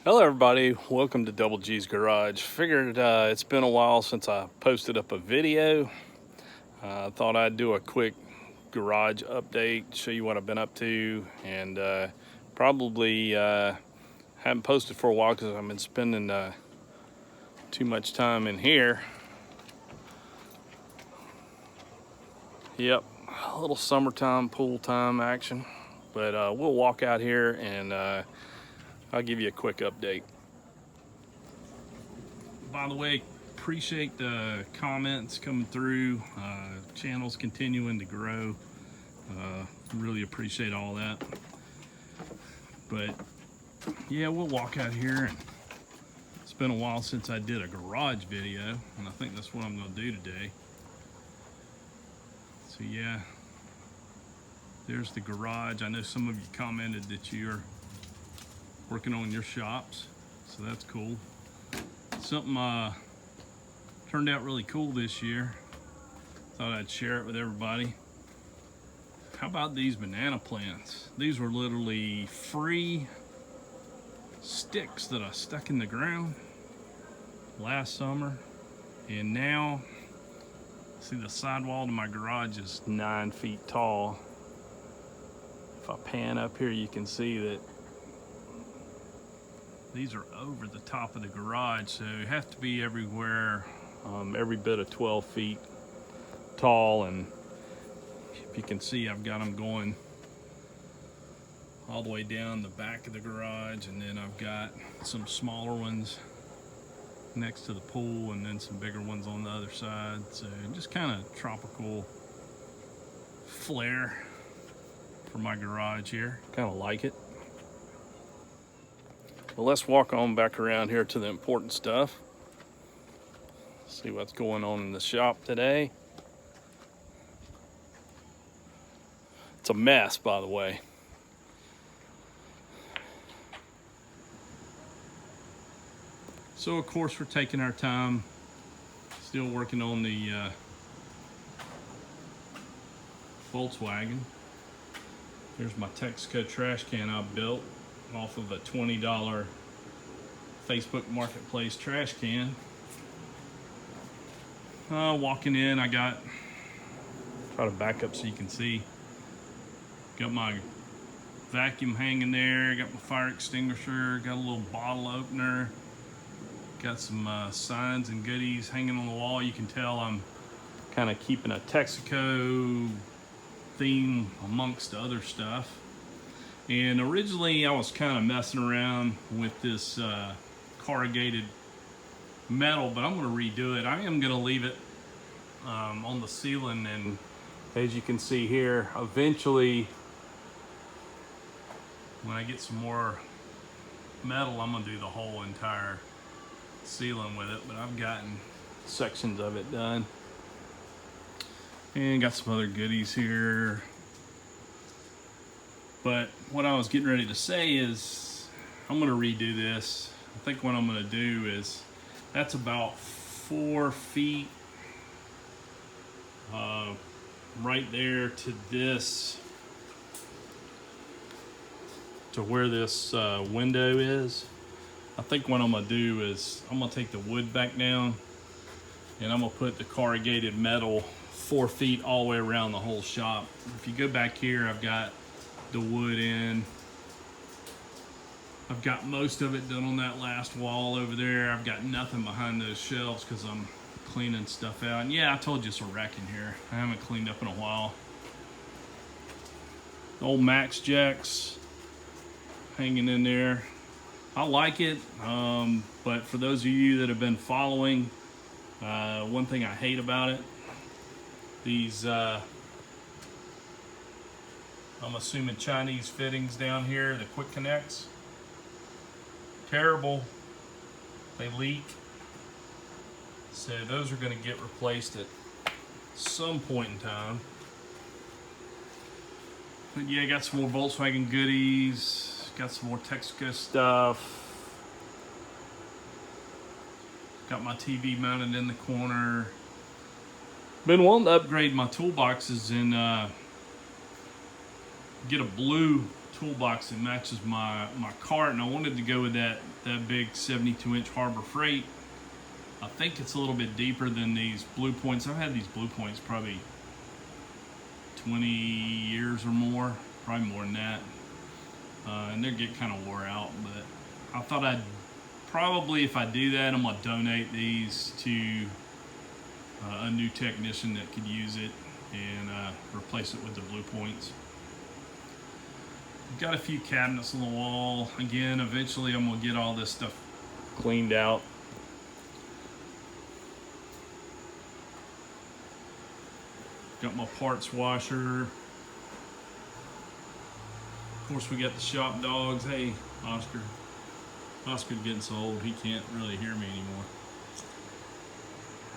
Hello everybody, welcome to Double G's Garage. Figured it's been a while since I posted up a video. Thought I'd do a quick garage update, show you what I've been up to, and probably haven't posted for a while because I've been spending too much time in here. Yep, a little summertime pool time action, but we'll walk out here and I'll give you a quick update. By the way, appreciate the comments coming through. Channel's continuing to grow. Really appreciate all that. But yeah, we'll walk out here. And it's been a while since I did a garage video, and I think that's what I'm going to do today. So yeah, there's the garage. I know some of you commented that you're working on your shops, so that's cool. Something turned out really cool this year. Thought I'd share it with everybody. How about these banana plants? These were literally free sticks that I stuck in the ground last summer, and now see the sidewall to my garage is 9 feet tall. If I pan up here, you can see that these are over the top of the garage, so you have to be everywhere, every bit of 12 feet tall. And if you can see, I've got them going all the way down the back of the garage, and then I've got some smaller ones next to the pool, and then some bigger ones on the other side. So just kind of tropical flair for my garage here. Kind of like it. Well, let's walk on back around here to the important stuff. See what's going on in the shop today. It's a mess, by the way. So of course we're taking our time, still working on the Volkswagen. There's my Texaco trash can I built off of a $20 Facebook Marketplace trash can. Walking in, I got, try to back up so you can see, got my vacuum hanging there, got my fire extinguisher, got a little bottle opener, got some signs and goodies hanging on the wall. You can tell I'm kind of keeping a Texaco theme amongst the other stuff. And originally I was kind of messing around with this corrugated metal, but I'm going to redo it. I am going to leave it on the ceiling, and as you can see here, eventually when I get some more metal, I'm going to do the whole entire ceiling with it, but I've gotten sections of it done. And got some other goodies here. But what I was getting ready to say is I'm going to redo this. I think what I'm going to do is, that's about 4 feet right there to this, to where this window is. I think what I'm going to do is I'm going to take the wood back down, and I'm going to put the corrugated metal 4 feet all the way around the whole shop. If you go back here, I've got the wood in. I've got most of it done on that last wall over there. I've got nothing behind those shelves because I'm cleaning stuff out. And yeah, I told you it's a wreck in here. I haven't cleaned up in a while. The old Max Jacks hanging in there. I like it, but for those of you that have been following, one thing I hate about it, these I'm assuming Chinese fittings down here, the quick connects, terrible. They leak. So those are going to get replaced at some point in time. But yeah, got some more Volkswagen goodies, got some more Texaco stuff. Got my TV mounted in the corner. Been wanting to upgrade my toolboxes and get a blue toolbox that matches my cart, and I wanted to go with that big 72-inch Harbor Freight. I think it's a little bit deeper than these Blue Points. I've had these Blue Points probably 20 years or more, probably more than that, and they get kind of wore out. But I thought I'd probably, if I do that, I'm gonna donate these to a new technician that could use it and replace it with the Blue Points. Got a few cabinets on the wall. Again, eventually I'm gonna get all this stuff cleaned out. Got my parts washer. Of course, we got the shop dogs. Hey, Oscar. Oscar's getting so old he can't really hear me anymore.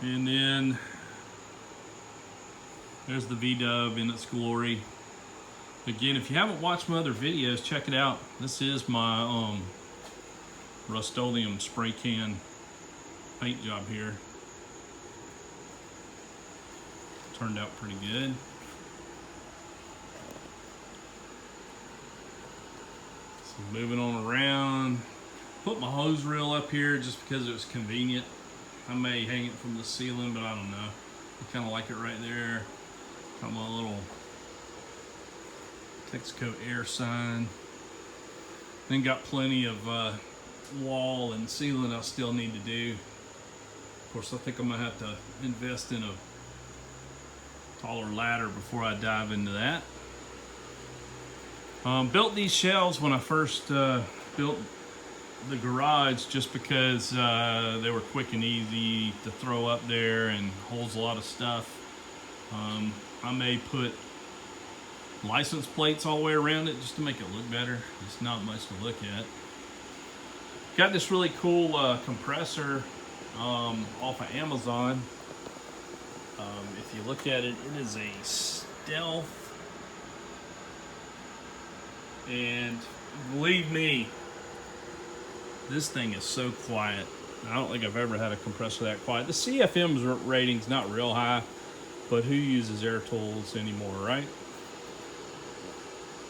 And then there's the V-Dub in its glory. Again, if you haven't watched my other videos, check it out. This is my Rust-Oleum spray can paint job here. Turned out pretty good. So moving on around. Put my hose reel up here just because it was convenient. I may hang it from the ceiling, but I don't know. I kind of like it right there. Got my little Texaco air sign. Then got plenty of wall and ceiling I still need to do. Of course, I think I'm gonna have to invest in a taller ladder before I dive into that. Built these shelves when I first built the garage just because they were quick and easy to throw up there and holds a lot of stuff. I may put license plates all the way around it just to make it look better. It's not much to look at. Got this really cool compressor off of Amazon. If you look at it, it is a Stealth, and believe me, this thing is so quiet. I don't think I've ever had a compressor that quiet. The CFM's rating's not real high, but who uses air tools anymore, right?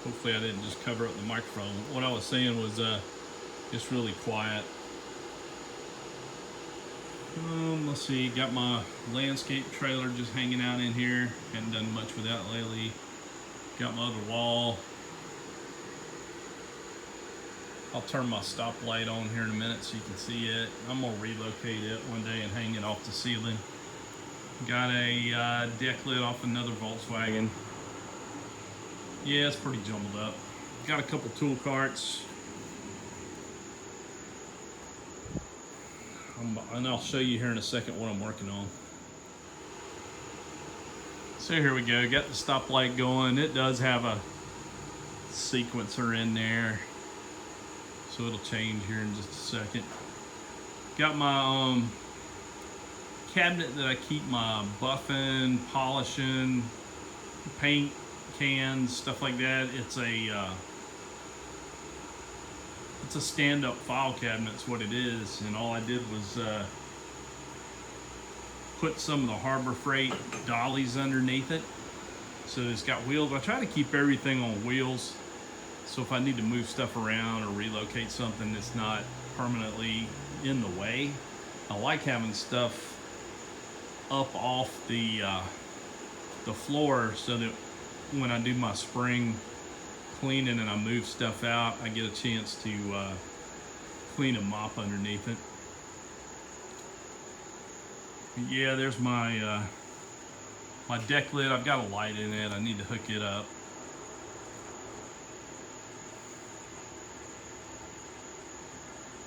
Hopefully I didn't just cover up the microphone. What I was saying was it's really quiet. Let's see, got my landscape trailer just hanging out in here. Hadn't done much with that lately. Got my other wall. I'll turn my stoplight on here in a minute so you can see it. I'm gonna relocate it one day and hang it off the ceiling. Got a deck lid off another Volkswagen. Yeah, it's pretty jumbled up. Got a couple tool carts. And I'll show you here in a second what I'm working on. So here we go, got the stoplight going. It does have a sequencer in there, so it'll change here in just a second. Got my cabinet that I keep my buffing, polishing, paint cans, stuff like that. It's a stand-up file cabinet, is what it is, and all I did was put some of the Harbor Freight dollies underneath it. So it's got wheels. I try to keep everything on wheels, so if I need to move stuff around or relocate something that's not permanently in the way. I like having stuff up off the floor so that when I do my spring cleaning and I move stuff out, I get a chance to clean and mop underneath it. Yeah, there's my my deck lid. I've got a light in it. I need to hook it up.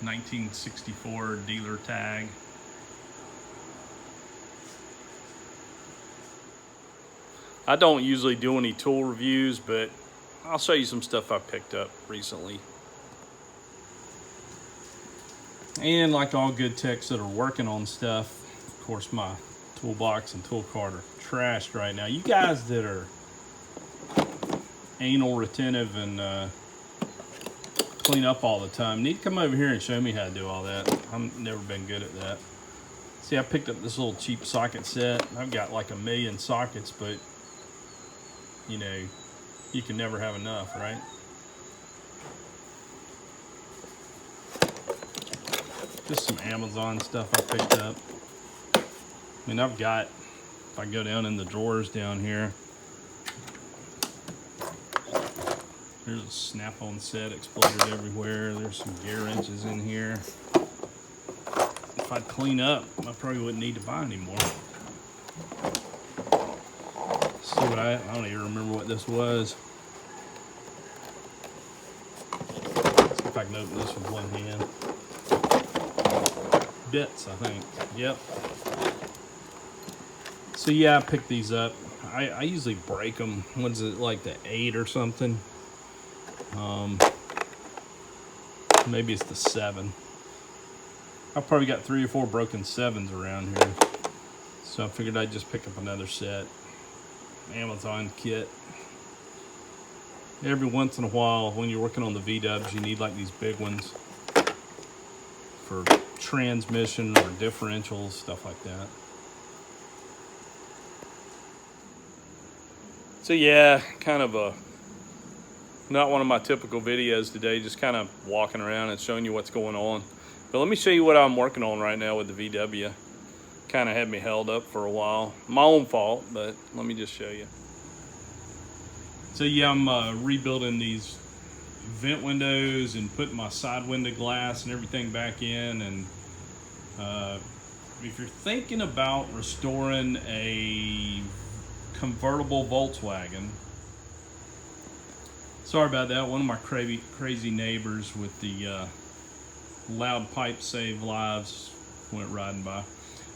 (1964) dealer tag. I don't usually do any tool reviews, but I'll show you some stuff I picked up recently. And like all good techs that are working on stuff, of course my toolbox and tool cart are trashed right now. You guys that are anal retentive and clean up all the time need to come over here and show me how to do all that. I've never been good at that. See, I picked up this little cheap socket set. I've got like 1 million sockets, but you know, you can never have enough, right? Just some Amazon stuff I picked up. I mean, I've got, if I go down in the drawers down here, there's a Snap-on set exploded everywhere. There's some gear wrenches in here. If I'd clean up, I probably wouldn't need to buy anymore. See what I don't even remember what this was. Let's see if I can open this with one hand. Bits, I think. Yep. So yeah, I picked these up. I usually break them. What's it, like the 8 or something? Maybe it's the 7. I've probably got 3 or 4 broken 7s around here. So I figured I'd just pick up another set. Amazon kit. Every once in a while, when you're working on the V-dubs, you need like these big ones for transmission or differentials, stuff like that. So yeah, kind of not one of my typical videos today, just kind of walking around and showing you what's going on. But let me show you what I'm working on right now with the VW. Kind of had me held up for a while. My own fault, but let me just show you. So yeah, I'm rebuilding these vent windows and putting my side window glass and everything back in. And if you're thinking about restoring a convertible Volkswagen, sorry about that, one of my crazy neighbors with the loud pipe save lives went riding by.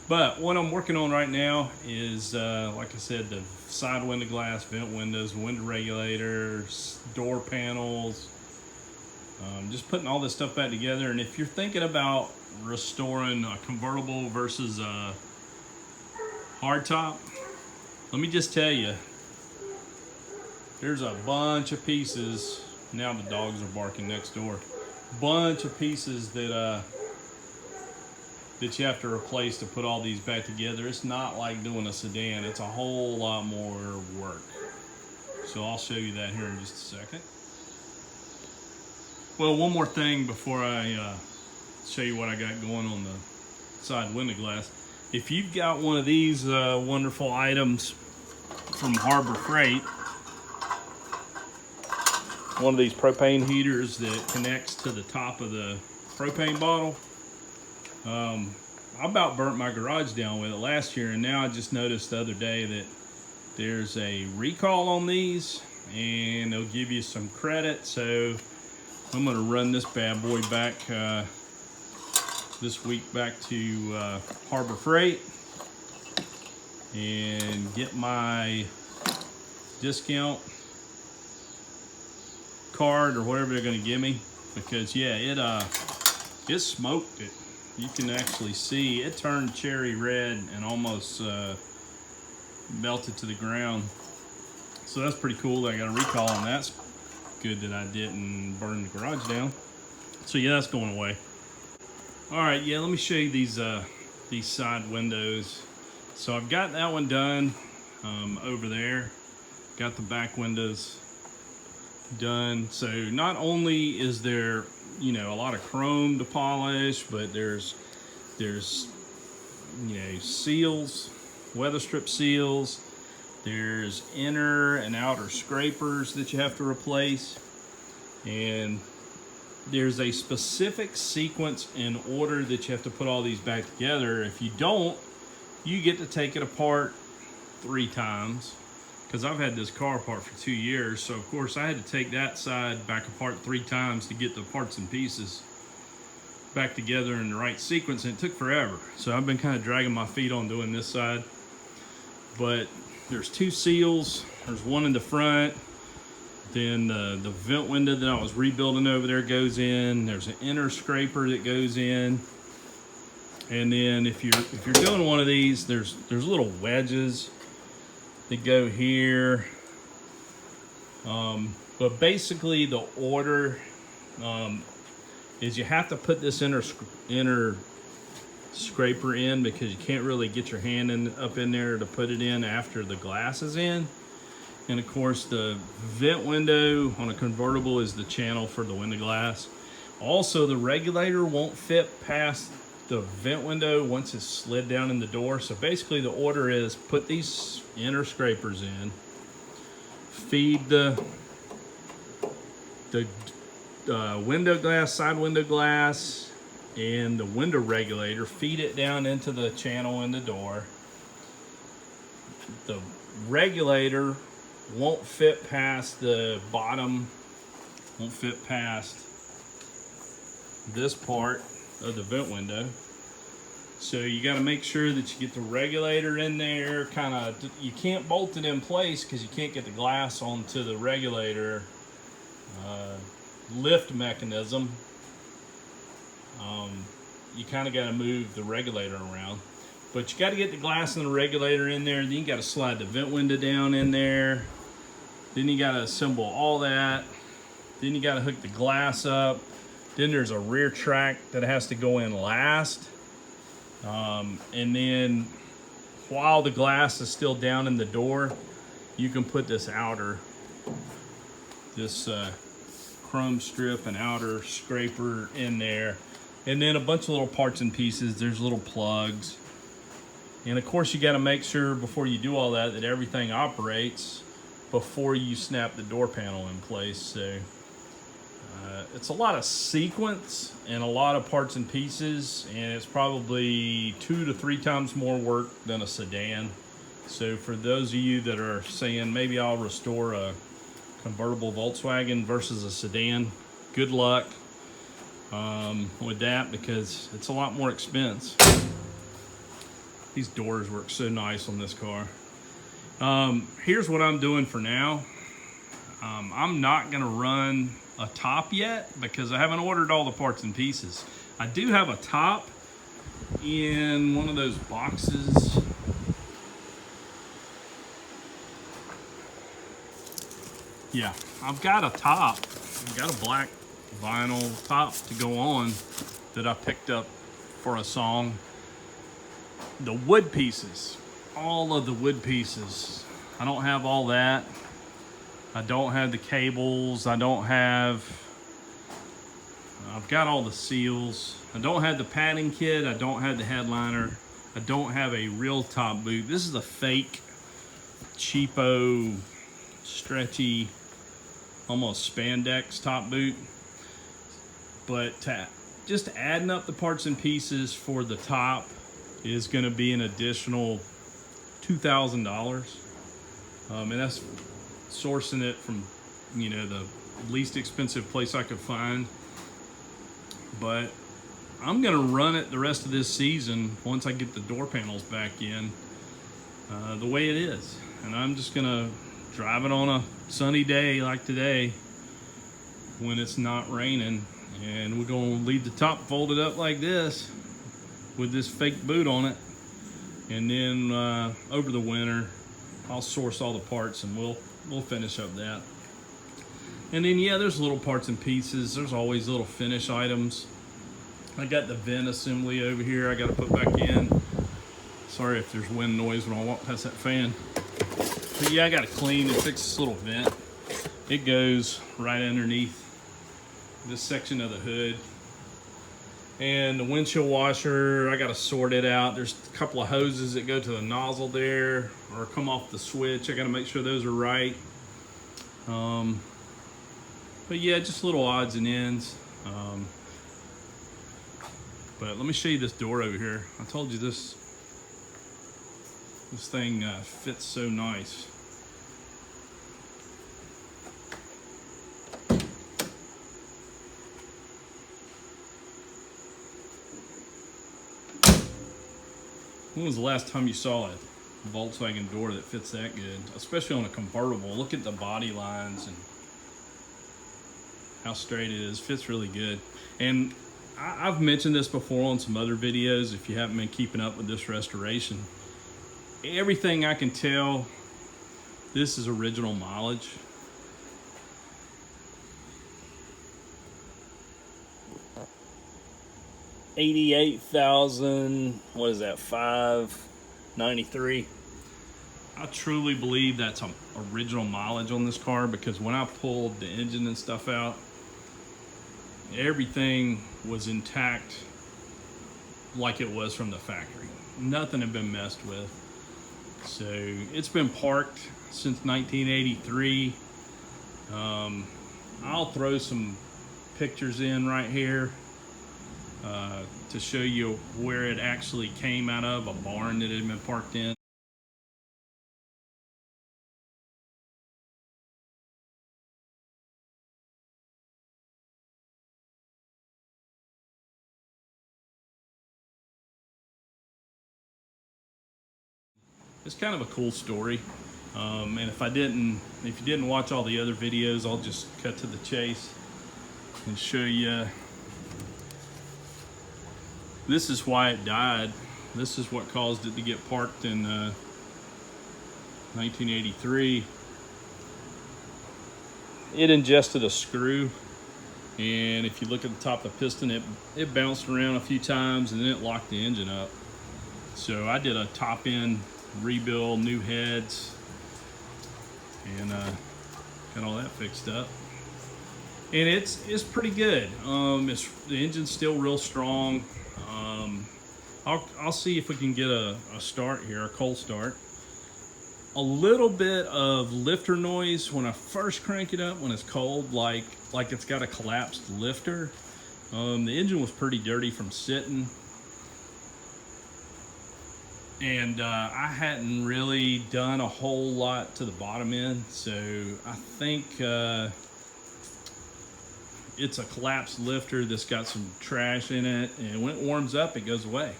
But what I'm working on right now is, like I said, the side window glass, vent windows, window regulators, door panels, just putting all this stuff back together. And if you're thinking about restoring a convertible versus a hardtop, let me just tell you, there's a bunch of pieces. Now the dogs are barking next door. Bunch of pieces that you have to replace to put all these back together. It's not like doing a sedan. It's a whole lot more work. So I'll show you that here in just a second. Well, one more thing before I show you what I got going on the side window glass. If you've got one of these wonderful items from Harbor Freight, one of these propane heaters that connects to the top of the propane bottle, I about burnt my garage down with it last year, and now I just noticed the other day that there's a recall on these and they'll give you some credit. So I'm going to run this bad boy back this week back to Harbor Freight and get my discount card or whatever they're going to give me, because yeah, it smoked it. You can actually see it turned cherry red and almost melted to the ground. So that's pretty cool that I got a recall on that. It's good that I didn't burn the garage down. So yeah, that's going away. All right, yeah, let me show you these side windows. So I've got that one done over there. Got the back windows done. So not only is there, you know, a lot of chrome to polish, but there's you know, seals, weather strip seals, there's inner and outer scrapers that you have to replace, and there's a specific sequence and order that you have to put all these back together. If you don't, you get to take it apart 3 times, because I've had this car apart for 2 years. So of course I had to take that side back apart 3 times to get the parts and pieces back together in the right sequence, and it took forever. So I've been kind of dragging my feet on doing this side. But there's 2 seals. There's one in the front. Then the vent window that I was rebuilding over there goes in. There's an inner scraper that goes in. And then if you're doing one of these, there's little wedges that go here. But basically the order is you have to put this inner scraper in, because you can't really get your hand up in there to put it in after the glass is in. And of course the vent window on a convertible is the channel for the window glass. Also, the regulator won't fit past the vent window once it's slid down in the door. So basically the order is put these inner scrapers in, feed the window glass, side window glass, and the window regulator, feed it down into the channel in the door. The regulator won't fit past the bottom, won't fit past this part of the vent window. So you got to make sure that you get the regulator in there. You can't bolt it in place because you can't get the glass onto the regulator lift mechanism. You kind of got to move the regulator around, but you got to get the glass and the regulator in there. Then you got to slide the vent window down in there. Then you got to assemble all that. Then you got to hook the glass up. Then there's a rear track that has to go in last. And then while the glass is still down in the door, you can put this outer, this chrome strip and outer scraper in there. And then a bunch of little parts and pieces. There's little plugs. And of course you got to make sure before you do all that that everything operates before you snap the door panel in place. So it's a lot of sequence and a lot of parts and pieces, and it's probably 2 to 3 times more work than a sedan. So for those of you that are saying maybe I'll restore a convertible Volkswagen versus a sedan, good luck with that, because it's a lot more expense. These doors work so nice on this car. Here's what I'm doing for now. I'm not gonna run a top yet because I haven't ordered all the parts and pieces. I do have a top in one of those boxes. Yeah, I've got a top. I've got a black vinyl top to go on that I picked up for a song. The wood pieces, all of the wood pieces. I don't have all that. I don't have the cables. I've got all the seals. I don't have the padding kit. I don't have the headliner. I don't have a real top boot. This is a fake, cheapo, stretchy, almost spandex top boot. But just adding up the parts and pieces for the top is going to be an additional $2,000. And that's sourcing it from, the least expensive place I could find. But I'm gonna run it the rest of this season once I get the door panels back in the way it is. And I'm just gonna drive it on a sunny day like today when it's not raining, and we're gonna leave the top folded up like this with this fake boot on it. And then over the winter I'll source all the parts and we'll finish up that. And then yeah, there's little parts and pieces. There's always little finish items. I got the vent assembly over here I got to put back in. Sorry if there's wind noise when I walk past that fan. But yeah, I got to clean and fix this little vent. It goes right underneath this section of the hood. And the windshield washer, I got to sort it out. There's a couple of hoses that go to the nozzle there or come off the switch. I got to make sure those are right. But yeah, just little odds and ends. But let me show you this door over here. I told you this thing fits so nice. When was the last time you saw a Volkswagen door that fits that good? Especially on a convertible. Look at the body lines and how straight it is. Fits really good. And I've mentioned this before on some other videos if you haven't been keeping up with this restoration. Everything I can tell, this is original mileage. $88,000, what is that, $593. I truly believe that's original mileage on this car, because when I pulled the engine and stuff out, everything was intact like it was from the factory. Nothing had been messed with. So it's been parked since 1983. I'll throw some pictures in right here to show you where it actually came out of, a barn that it had been parked in. It's kind of a cool story. And if you didn't watch all the other videos, I'll just cut to the chase and show you. This is why it died. This is what caused it to get parked in 1983. It ingested a screw, and if you look at the top of the piston, it bounced around a few times and then it locked the engine up. So I did a top end rebuild, new heads, and got all that fixed up. And it's pretty good. The engine's still real strong. I'll see if we can get a start here, a cold start. A little bit of lifter noise when I first crank it up when it's cold, like it's got a collapsed lifter. The engine was pretty dirty from sitting. And I hadn't really done a whole lot to the bottom end, so I think it's a collapsed lifter that's got some trash in it, and when it warms up, it goes away.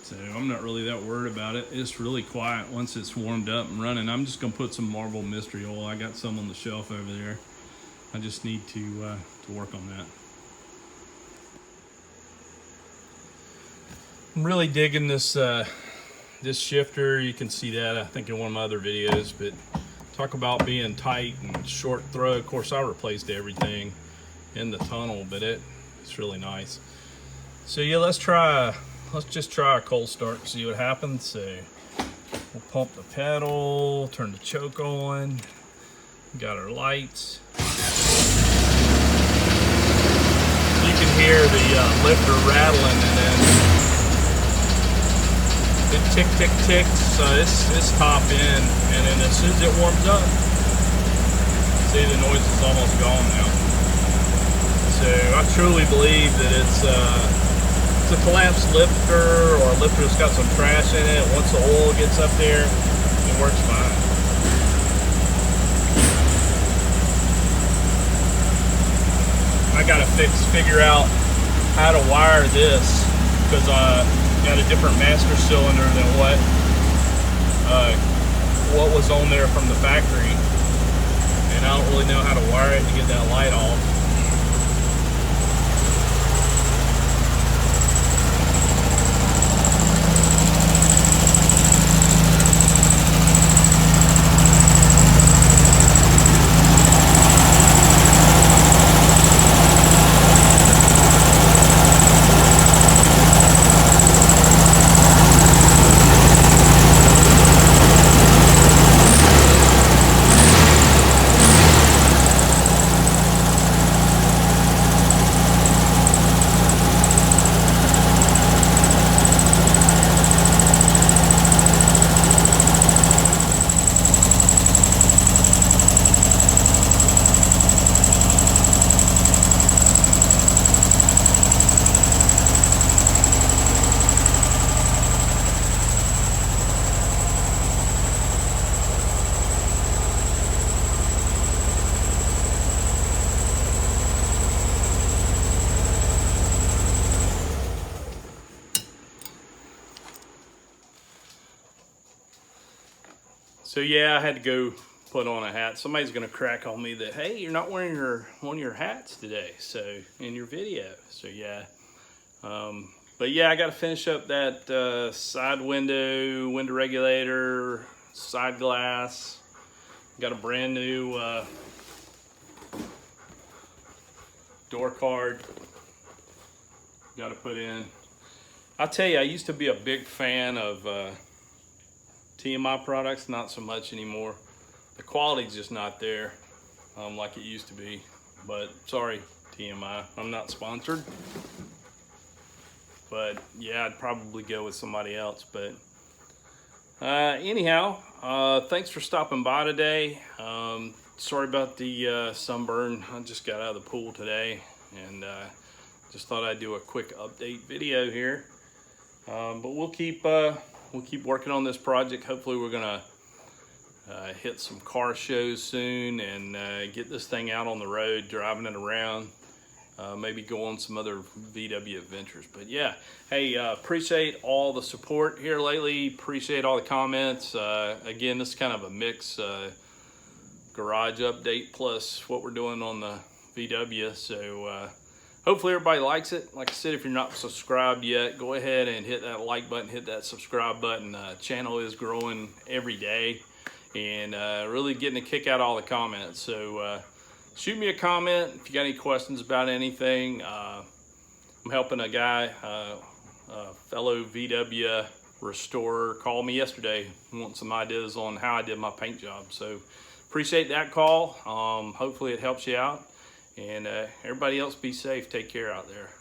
So I'm not really that worried about it. It's really quiet once it's warmed up and running. I'm just gonna put some Marvel Mystery Oil. I got some on the shelf over there. I just need to work on that. I'm really digging this this shifter. You can see that, I think, in one of my other videos, but talk about being tight and short throw. Of course, I replaced everything in the tunnel, but it's really nice. So yeah, let's just try a cold start and see what happens. So we'll pump the pedal, turn the choke on, got our lights. You can hear the lifter rattling, and then it tick, tick, ticks. It's top in, and then as soon as it warms up, see, the noise is almost gone now. So I truly believe that it's a collapsed lifter, or a lifter that's got some trash in it. Once the oil gets up there, it works fine. I gotta figure out how to wire this, because I got a different master cylinder than what was on there from the factory, and I don't really know how to wire it to get that light off. So yeah, I had to go put on a hat. Somebody's gonna crack on me that, hey, you're not wearing one of your hats today, so in your video. So yeah, but yeah, I got to finish up that side window regulator, side glass. Got a brand new door card. Got to put in. I'll tell you, I used to be a big fan of TMI products, not so much anymore. The quality's just not there like it used to be. But sorry, TMI, I'm not sponsored. But yeah, I'd probably go with somebody else. But anyhow, thanks for stopping by today. Sorry about the sunburn. I just got out of the pool today, and just thought I'd do a quick update video here. But we'll keep working on this project. Hopefully, we're gonna hit some car shows soon and get this thing out on the road, driving it around. Maybe go on some other VW adventures. But yeah, hey, appreciate all the support here lately. Appreciate all the comments. Again, this is kind of a mix, garage update plus what we're doing on the VW. So hopefully everybody likes it. Like I said, if you're not subscribed yet, go ahead and hit that like button, hit that subscribe button. Channel is growing every day, and really getting a kick out of all the comments. So shoot me a comment if you got any questions about anything. I'm helping a guy, a fellow VW restorer, called me yesterday, wanting some ideas on how I did my paint job. So appreciate that call. Hopefully it helps you out. And everybody else, be safe. Take care out there.